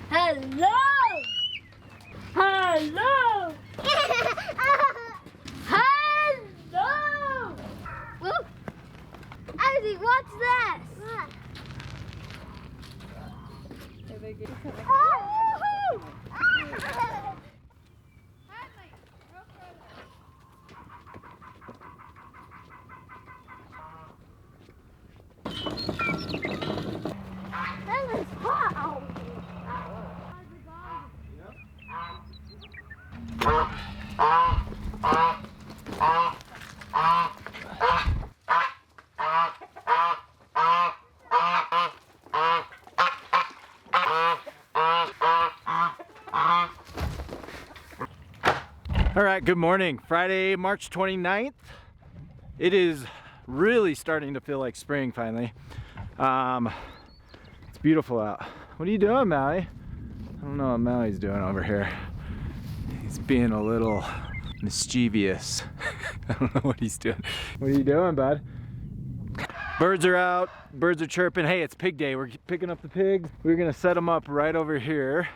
Hello! Hello! Hello! Whoop. Ivy, watch this! What? That was hot out here. All right, good morning. Friday, March 29th. It is really starting to feel like spring finally. It's beautiful out. What are you doing, Maui? I don't know what Maui's doing over here. He's being a little mischievous. I don't know what he's doing. What are you doing, bud? Birds are out, birds are chirping. Hey, it's pig day. We're picking up the pigs. We're gonna set them up right over here.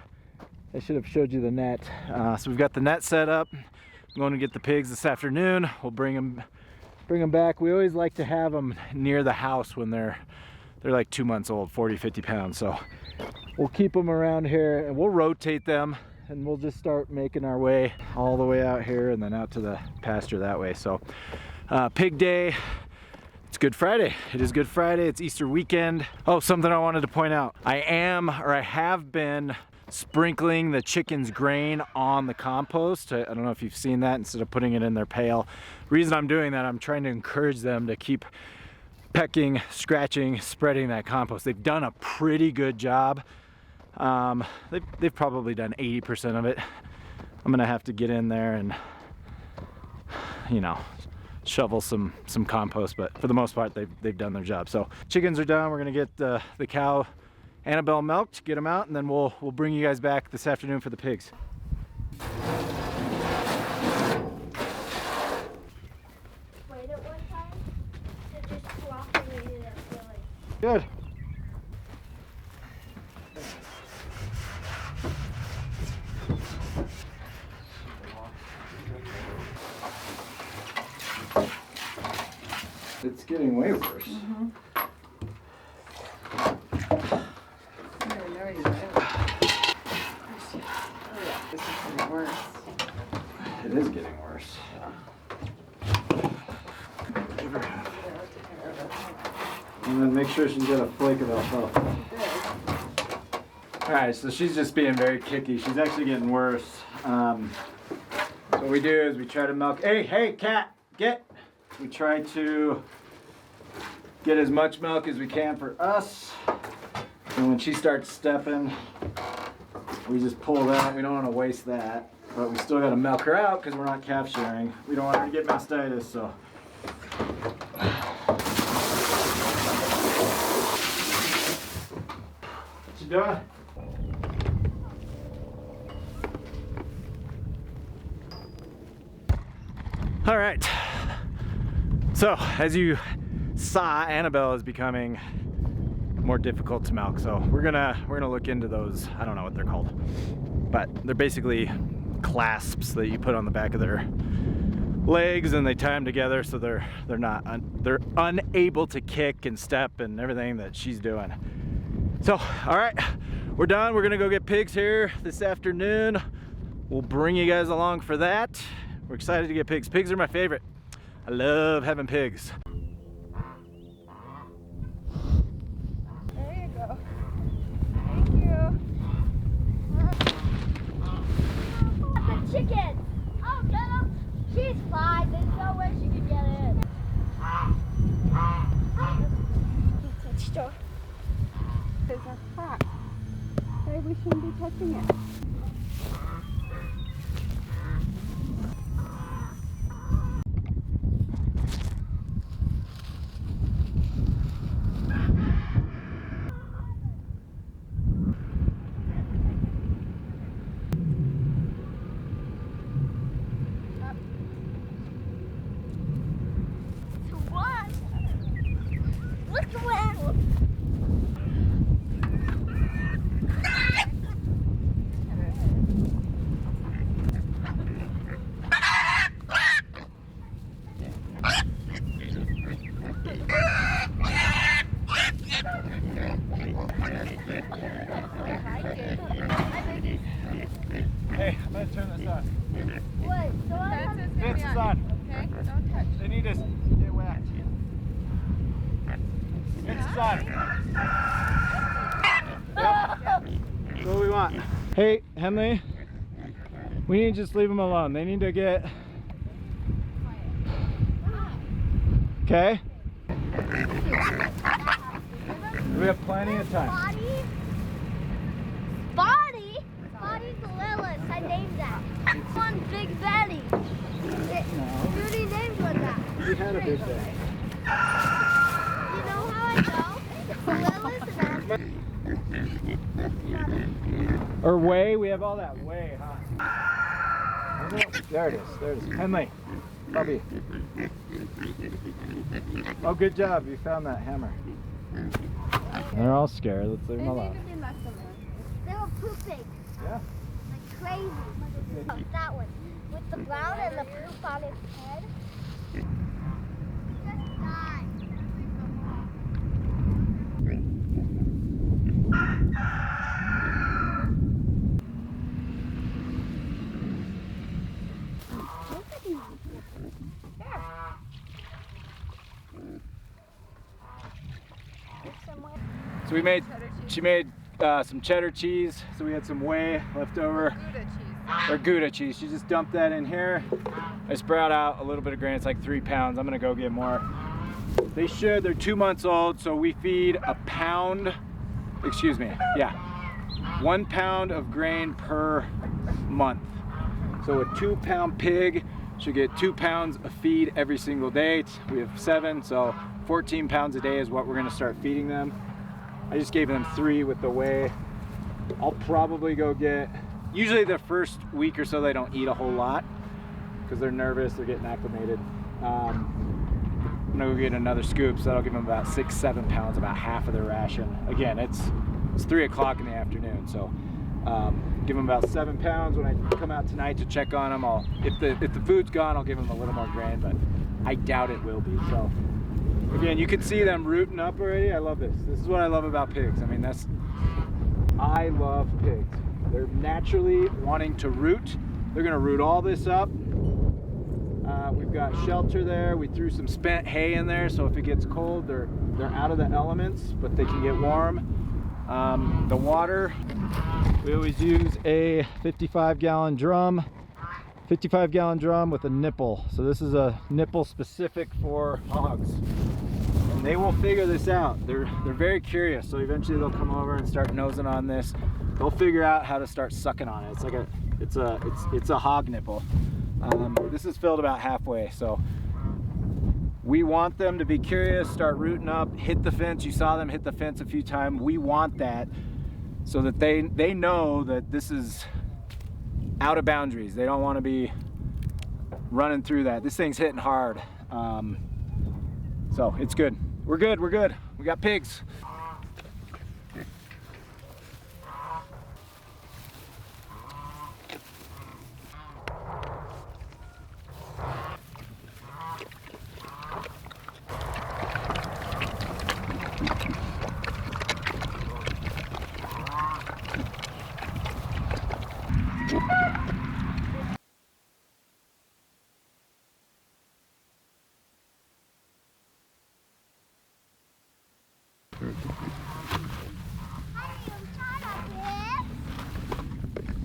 I should have showed you the net. So we've got the net set up. I'm going to get the pigs this afternoon. We'll bring them back. We always like to have them near the house when they're like 2 months old, 40, 50 pounds. So we'll keep them around here and we'll rotate them and we'll just start making our way all the way out here and then out to the pasture that way. So pig day. It's Good Friday. It is Good Friday. It's Easter weekend. Oh, something I wanted to point out. I have been sprinkling the chickens' grain on the compost. I don't know if you've seen that, instead of putting it in their pail. Reason I'm doing that, I'm trying to encourage them to keep pecking, scratching, spreading that compost. They've done a pretty good job. They've probably done 80% of it. I'm gonna have to get in there and, you know, shovel some compost, but for the most part they've done their job. So chickens are done. We're gonna get the cow Annabelle milked, get them out, and then we'll bring you guys back this afternoon for the pigs. Wait at one time to just flop and eat it really. Good. It's getting way worse. Mm-hmm. This is getting worse. It is getting worse. And then make sure she's got a flake of alfalfa. Alright, so she's just being very kicky. She's actually getting worse. So what we do is we try to milk. Hey, cat, get! We try to get as much milk as we can for us. And when she starts stepping, we just pull that. We don't want to waste that, but we still got to milk her out because we're not calf sharing. We don't want her to get mastitis, so. What you doing? All right. So as you saw, Annabelle is becoming more difficult to milk, so we're gonna look into those. I don't know what they're called, but they're basically clasps that you put on the back of their legs and they tie them together so they're unable to kick and step and everything that she's doing. So all right, we're done. We're gonna go get pigs here this afternoon. We'll bring you guys along for that. We're excited to get pigs. Pigs are my favorite. I love having pigs. Chicken! Oh, get him! She's fine. There's no way she could get in. He touched her. There's a crap. Maybe we shouldn't be touching it. side. Yep. That's what we want. Hey, Henley, we need to just leave them alone. They need to get... Okay? We have plenty of time. Bonnie? Bonnie's Lilith. I named that. One big belly. You already named one that. We had a big day. You know how I know? It's Lilith and Or whey, we have all that whey, huh? There it is, there it is. Henley, puppy. Oh, good job, you found that hammer. They're all scared, let's leave them alone. they were pooping Yeah? like crazy. Oh, that one. With the brown and the poop on its head. He just died. So she made some cheddar cheese, so we had some whey left over. Gouda cheese. Or Gouda cheese. She just dumped that in here. I sprout out a little bit of grain, it's like 3 pounds. I'm gonna go get more. They're 2 months old, so we feed a pound, excuse me, yeah, 1 pound of grain per month. So a 2-pound pig should get 2 pounds of feed every single day. We have 7, so 14 pounds a day is what we're gonna start feeding them. I just gave them 3 with the whey. I'll probably go get, usually the first week or so they don't eat a whole lot because they're nervous, they're getting acclimated. I'm gonna go get another scoop, so that'll give them about 6-7 pounds, about half of their ration. Again, it's 3 o'clock in the afternoon, so give them about 7 pounds. When I come out tonight to check on them, if the food's gone, I'll give them a little more grain, but I doubt it will be. So again, you can see them rooting up already. I love this. This is what I love about pigs. I mean, I love pigs. They're naturally wanting to root. They're gonna root all this up. We've got shelter there. We threw some spent hay in there, so if it gets cold, they're out of the elements, but they can get warm. The water, we always use a 55-gallon drum. 55-gallon drum with a nipple. So this is a nipple specific for hogs. And they will figure this out. They're very curious, so eventually they'll come over and start nosing on this. They'll figure out how to start sucking on it. It's like it's a hog nipple. This is filled about halfway, so we want them to be curious, start rooting up, hit the fence. You saw them hit the fence a few times. We want that so that they know that this is out of boundaries. They don't want to be running through that. This thing's hitting hard. So it's good. We're good, we're good. We got pigs.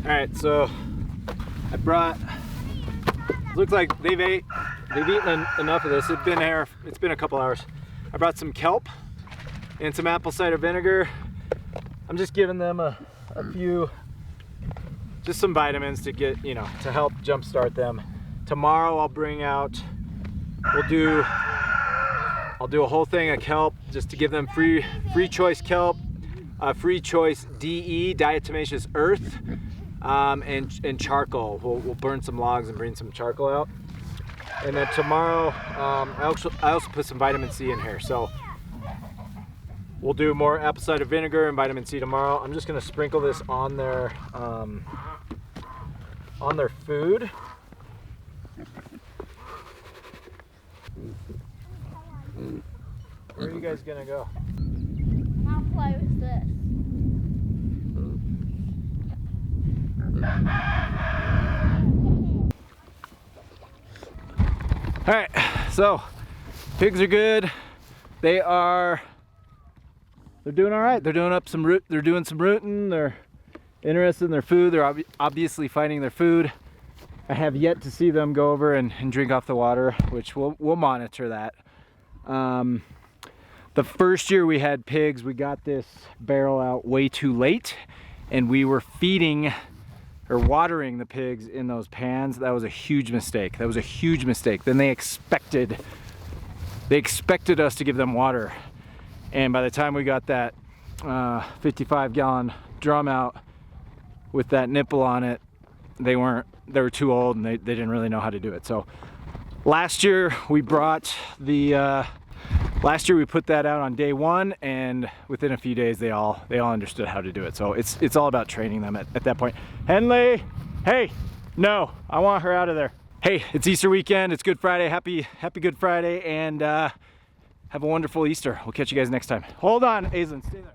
All right, so I brought, looks like they've eaten enough of this. It's been a couple hours. I brought some kelp and some apple cider vinegar. I'm just giving them a few, just some vitamins to get, to help jumpstart them. Tomorrow I'll bring out, I'll do a whole thing of kelp just to give them free choice kelp, free choice DE, diatomaceous earth, and charcoal. We'll burn some logs and bring some charcoal out. And then tomorrow, I also put some vitamin C in here. So we'll do more apple cider vinegar and vitamin C tomorrow. I'm just gonna sprinkle this on their food. Where are you guys gonna go? I'll play with this. All right, so pigs are good. They are they're doing all right. They're doing some rooting. They're interested in their food. They're obviously finding their food. I have yet to see them go over and drink off the water, which we'll monitor that. The first year we had pigs, we got this barrel out way too late, and we were feeding or watering the pigs in those pans. That was a huge mistake. Then they expected us to give them water, and by the time we got that 55-gallon drum out with that nipple on it, they were too old, and they didn't really know how to do it. So last year we put that out on day 1, and within a few days they all understood how to do it. So it's all about training them at that point. Henley, hey, no, I want her out of there. Hey, it's Easter weekend. It's Good Friday. Happy Good Friday, and have a wonderful Easter. We'll catch you guys next time. Hold on, Aislinn, stay there.